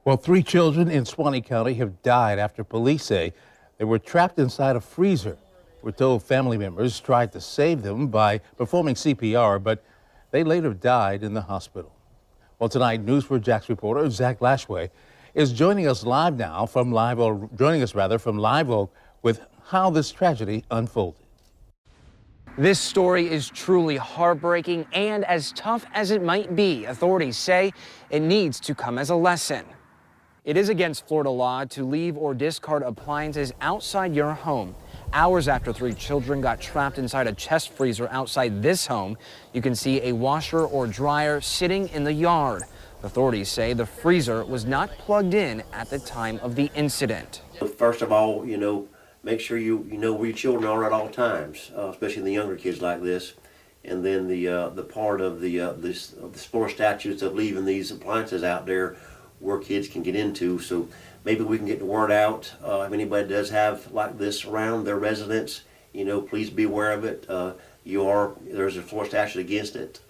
Well, 3 children in Suwannee County have died after police say they were trapped inside a freezer. We're told family members tried to save them by performing CPR, but they later died in the hospital. Well, tonight, News 4 Jax reporter Zach Lashway is joining us live now from Live Oak with how this tragedy unfolded. This story is truly heartbreaking, and as tough as it might be, authorities say it needs to come as a lesson. It is against Florida law to leave or discard appliances outside your home. Hours after 3 children got trapped inside a chest freezer outside this home, you can see a washer or dryer sitting in the yard. Authorities say the freezer was not plugged in at the time of the incident. First of all, make sure you know where your children are at all times, especially the younger kids like this. And then the part of the Florida statutes of leaving these appliances out there where kids can get into. So maybe we can get the word out. If anybody does have like this around their residence, please be aware of it. There's a Florida statute against it.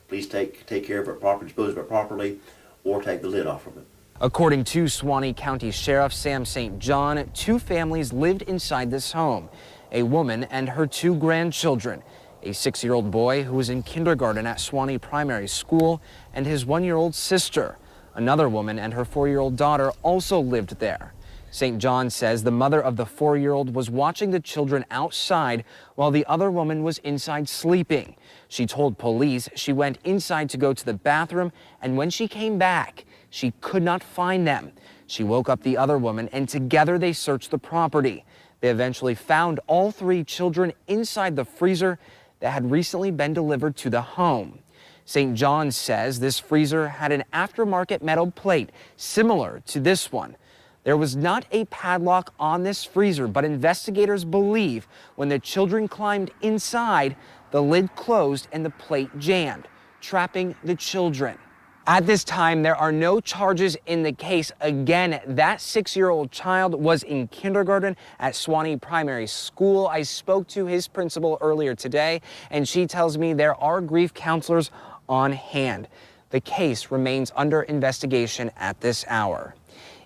Please take care of it properly, dispose of it properly, or take the lid off of it. According to Suwannee County Sheriff Sam St. John, 2 families lived inside this home, a woman and her 2 grandchildren, a 6-year-old boy who was in kindergarten at Suwannee Primary School, and his 1-year-old sister. Another woman and her 4-year-old daughter also lived there. St. John says the mother of the 4-year-old was watching the children outside while the other woman was inside sleeping. She told police she went inside to go to the bathroom, and when she came back, she could not find them. She woke up the other woman, and together they searched the property. They eventually found all 3 children inside the freezer that had recently been delivered to the home. St. John says this freezer had an aftermarket metal plate similar to this one. There was not a padlock on this freezer, but investigators believe when the children climbed inside, the lid closed and the plate jammed, trapping the children. At this time, there are no charges in the case. Again, that 6-year-old child was in kindergarten at Suwannee Primary School. I spoke to his principal earlier today, and she tells me there are grief counselors on hand. The case remains under investigation at this hour.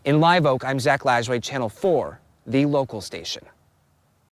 In Live Oak, I'm Zach Lashway, Channel 4, the local station.